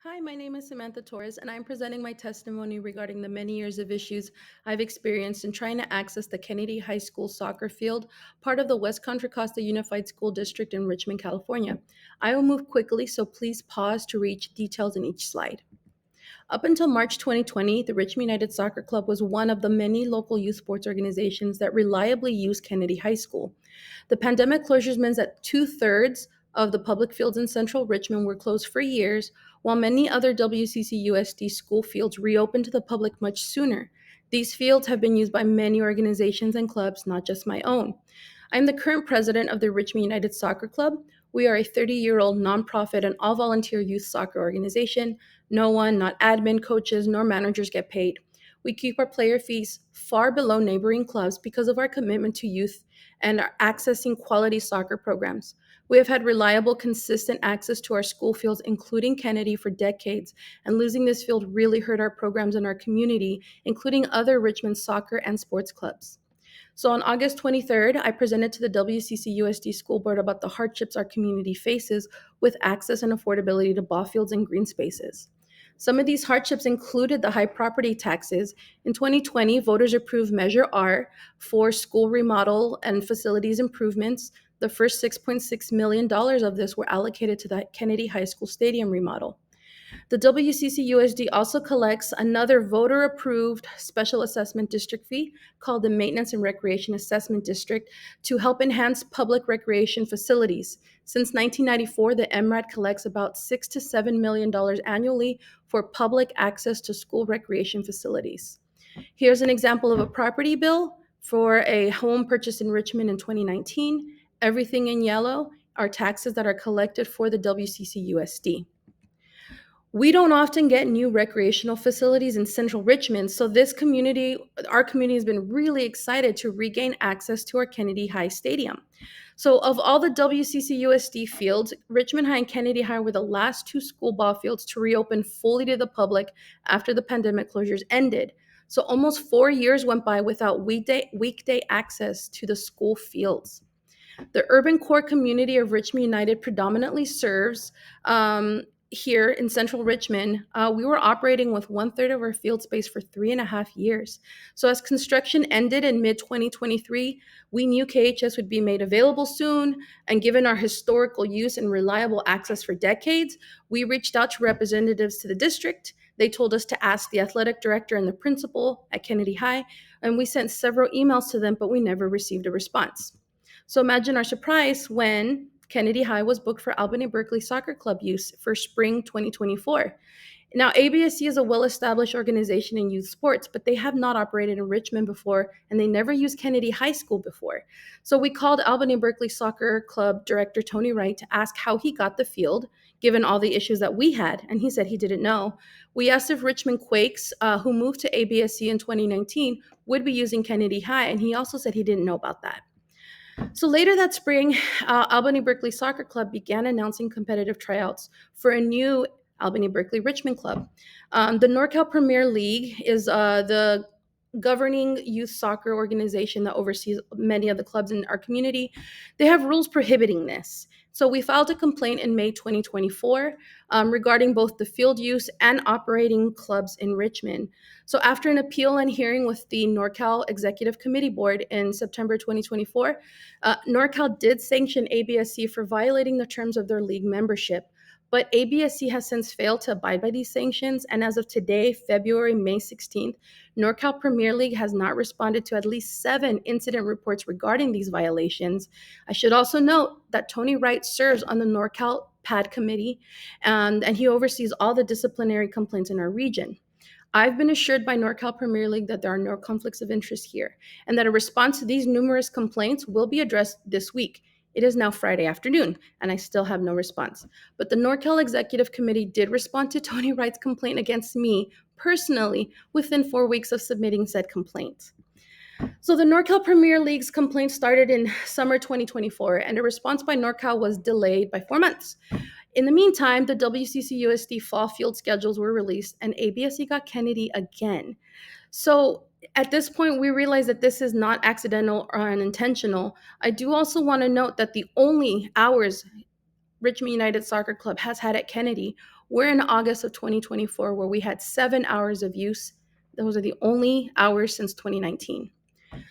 Hi, my name is Samantha Torres, and I'm presenting my testimony regarding the many years of issues I've experienced in trying to access the Kennedy High School soccer field, part of the West Contra Costa Unified School District in Richmond, California. I will move quickly, so please pause to reach details in each slide. Up until March 2020, the Richmond United Soccer Club was one of the many local youth sports organizations that reliably used Kennedy High School. The pandemic closures meant that two-thirds of the public fields in central Richmond were closed for years, while many other WCCUSD school fields reopened to the public much sooner. These fields have been used by many organizations and clubs, not just my own. I'm the current president of the Richmond United Soccer Club. We are a 30-year-old nonprofit and all volunteer youth soccer organization. No one, not admin, coaches, nor managers get paid. We keep our player fees far below neighboring clubs because of our commitment to youth and are accessing quality soccer programs. We have had reliable, consistent access to our school fields, including Kennedy, for decades, and losing this field really hurt our programs in our community, including other Richmond soccer and sports clubs. So on August 23rd, I presented to the WCCUSD School Board about the hardships our community faces with access and affordability to ball fields and green spaces. Some of these hardships included the high property taxes. In 2020, voters approved Measure R for school remodel and facilities improvements. The first $6.6 million of this were allocated to the Kennedy High School stadium remodel. The WCCUSD also collects another voter-approved special assessment district fee called the Maintenance and Recreation Assessment District to help enhance public recreation facilities. Since 1994, the MRAD collects about $6 to $7 million annually for public access to school recreation facilities. Here's an example of a property bill for a home purchased in Richmond in 2019. Everything in yellow are taxes that are collected for the WCCUSD. We don't often get new recreational facilities in central Richmond, so our community has been really excited to regain access to our Kennedy High Stadium. So of all the WCCUSD fields, Richmond High and Kennedy High were the last two school ball fields to reopen fully to the public after the pandemic closures ended. So almost 4 years went by without weekday access to the school fields. The urban core community of Richmond United predominantly serves here in central Richmond. We were operating with one-third of our field space for 3.5 years. So as construction ended in mid-2023, we knew KHS would be made available soon, and given our historical use and reliable access for decades, we reached out to representatives to the district. They told us to ask the athletic director and the principal at Kennedy High, and we sent several emails to them, but we never received a response. So imagine our surprise when Kennedy High was booked for Albany Berkeley Soccer Club use for spring 2024. Now, ABSC is a well-established organization in youth sports, but they have not operated in Richmond before, and they never used Kennedy High School before. So we called Albany Berkeley Soccer Club director Tony Wright to ask how he got the field, given all the issues that we had, and he said he didn't know. We asked if Richmond Quakes, who moved to ABSC in 2019, would be using Kennedy High, and he also said he didn't know about that. So later that spring, Albany Berkeley Soccer Club began announcing competitive tryouts for a new Albany Berkeley Richmond club. The NorCal Premier League is the governing youth soccer organization that oversees many of the clubs in our community. They have rules prohibiting this. So we filed a complaint in May 2024 regarding both the field use and operating clubs in Richmond. So after an appeal and hearing with the NorCal Executive Committee Board in September 2024, NorCal did sanction ABSC for violating the terms of their league membership. But ABSC has since failed to abide by these sanctions, and as of today, May 16th, NorCal Premier League has not responded to at least 7 incident reports regarding these violations. I should also note that Tony Wright serves on the NorCal PAD committee, and he oversees all the disciplinary complaints in our region. I've been assured by NorCal Premier League that there are no conflicts of interest here, and that a response to these numerous complaints will be addressed this week. It is now Friday afternoon, and I still have no response. But the NorCal Executive Committee did respond to Tony Wright's complaint against me personally within 4 weeks of submitting said complaint. So the NorCal Premier League's complaint started in summer 2024, and a response by NorCal was delayed by 4 months. In the meantime, the WCCUSD fall field schedules were released, and ABSC got Kennedy again. So at this point, we realize that this is not accidental or unintentional. I do also want to note that the only hours Richmond United Soccer Club has had at Kennedy We're in August of 2024, where we had 7 hours of use. Those are the only hours since 2019.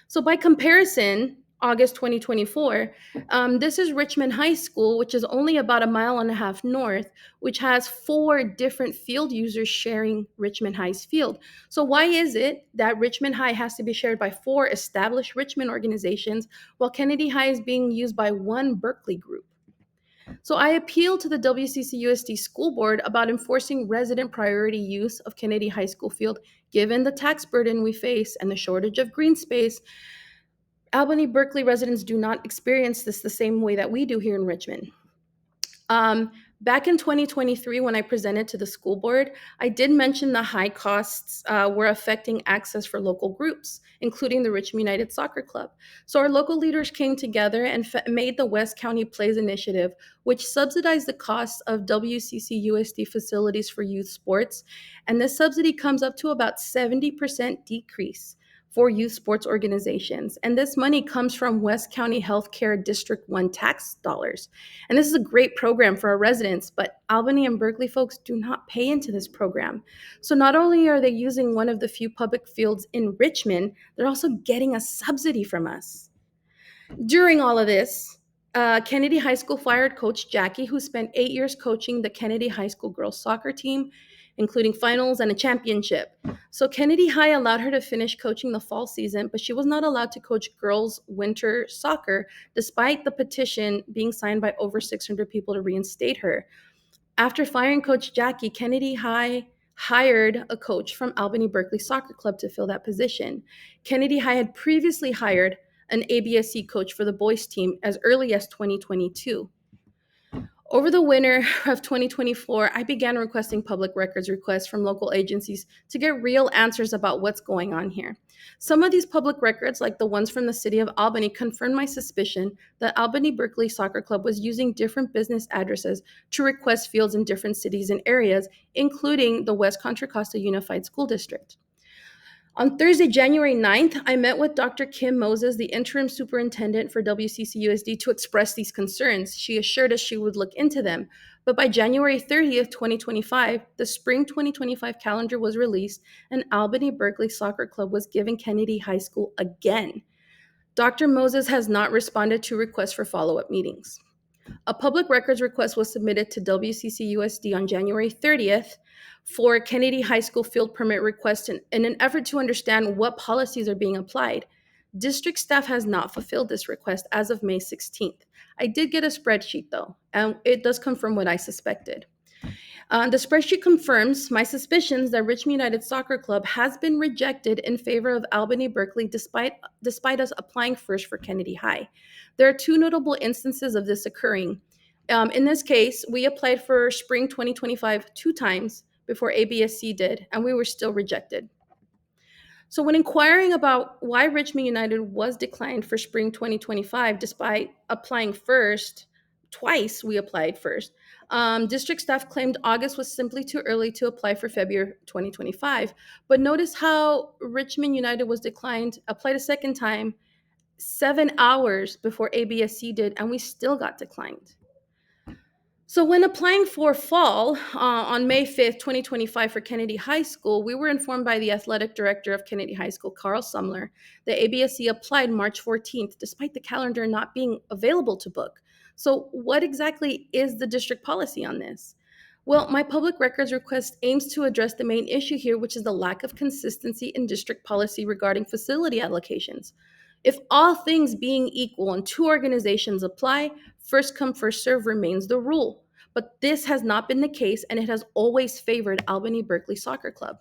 So by comparison, August 2024, this is Richmond High School, which is only about a mile and a half north, which has 4 different field users sharing Richmond High's field. So why is it that Richmond High has to be shared by 4 established Richmond organizations while Kennedy High is being used by one Berkeley group? So I appealed to the WCCUSD school board about enforcing resident priority use of Kennedy High School field. Given the tax burden we face and the shortage of green space, Albany Berkeley residents do not experience this the same way that we do here in Richmond. Back in 2023, when I presented to the school board, I did mention the high costs were affecting access for local groups, including the Richmond United Soccer Club. So our local leaders came together and made the West County Plays Initiative, which subsidized the costs of WCCUSD facilities for youth sports. And this subsidy comes up to about 70% decrease for youth sports organizations. And this money comes from West County Healthcare District 1 tax dollars. And this is a great program for our residents, but Albany and Berkeley folks do not pay into this program. So not only are they using one of the few public fields in Richmond, they're also getting a subsidy from us. During all of this, Kennedy High School fired Coach Jackie, who spent 8 years coaching the Kennedy High School girls soccer team, including finals and a championship. So Kennedy High allowed her to finish coaching the fall season, but she was not allowed to coach girls winter soccer, despite the petition being signed by over 600 people to reinstate her. After firing Coach Jackie, Kennedy High hired a coach from Albany Berkeley Soccer Club to fill that position. Kennedy High had previously hired an ABSC coach for the boys team as early as 2022. Over the winter of 2024, I began requesting public records requests from local agencies to get real answers about what's going on here. Some of these public records, like the ones from the city of Albany, confirmed my suspicion that Albany Berkeley Soccer Club was using different business addresses to request fields in different cities and areas, including the West Contra Costa Unified School District. On Thursday, January 9th, I met with Dr. Kim Moses, the interim superintendent for WCCUSD, to express these concerns. She assured us she would look into them. But by January 30th, 2025, the spring 2025 calendar was released, and Albany Berkeley Soccer Club was given Kennedy High School again. Dr. Moses has not responded to requests for follow-up meetings. A public records request was submitted to WCCUSD on January 30th for Kennedy High School field permit request in an effort to understand what policies are being applied. District staff has not fulfilled this request as of May 16th. I did get a spreadsheet though, and it does confirm what I suspected. The spreadsheet confirms my suspicions that Richmond United Soccer Club has been rejected in favor of Albany Berkeley despite us applying first for Kennedy High. There are 2 notable instances of this occurring. In this case, we applied for spring 2025 2 times before ABSC did, and we were still rejected. So when inquiring about why Richmond United was declined for spring 2025, despite applying first, twice we applied first, district staff claimed August was simply too early to apply for February 2025. But notice how Richmond United was declined, applied a second time, 7 hours before ABSC did, and we still got declined. So when applying for fall on May 5th, 2025 for Kennedy High School, we were informed by the athletic director of Kennedy High School, Carl Sumler, that ABSC applied March 14th, despite the calendar not being available to book. So what exactly is the district policy on this? Well, my public records request aims to address the main issue here, which is the lack of consistency in district policy regarding facility allocations. If all things being equal and 2 organizations apply, first come, first serve remains the rule. But this has not been the case, and it has always favored Albany Berkeley Soccer Club.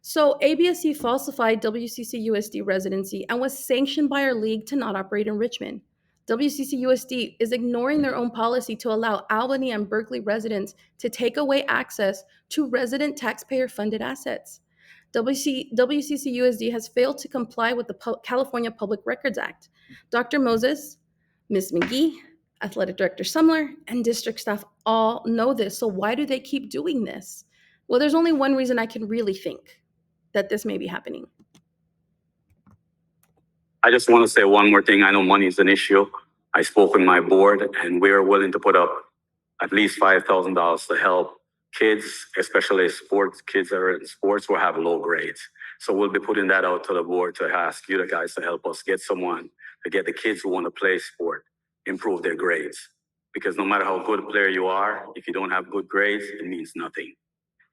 So ABSC falsified WCCUSD residency and was sanctioned by our league to not operate in Richmond. WCCUSD is ignoring their own policy to allow Albany and Berkeley residents to take away access to resident taxpayer-funded assets. WCCUSD has failed to comply with the California Public Records Act. Dr. Moses, Ms. McGee, Athletic Director Sumler, and district staff all know this. So why do they keep doing this? Well, there's only one reason I can really think that this may be happening. I just want to say one more thing. I know money is an issue. I spoke with my board, and we're willing to put up at least $5,000 to help kids, especially sports kids that are in sports, will have low grades. So we'll be putting that out to the board to ask you guys to help us get someone to get the kids who want to play sport improve their grades. Because no matter how good a player you are, if you don't have good grades, it means nothing.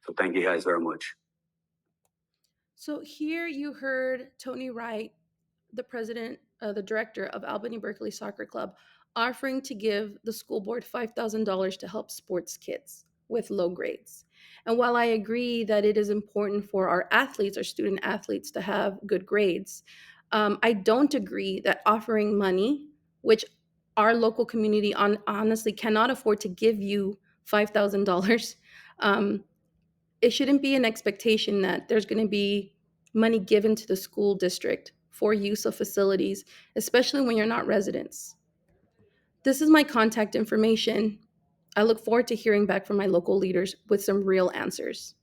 So thank you guys very much. So here you heard Tony Wright, the president, the director of Albany Berkeley Soccer Club, offering to give the school board $5,000 to help sports kids with low grades. And while I agree that it is important for our athletes, our student athletes, to have good grades, I don't agree that offering money, which our local community honestly cannot afford to give you $5,000, it shouldn't be an expectation that there's going to be money given to the school district for use of facilities, especially when you're not residents. This is my contact information. I look forward to hearing back from my local leaders with some real answers.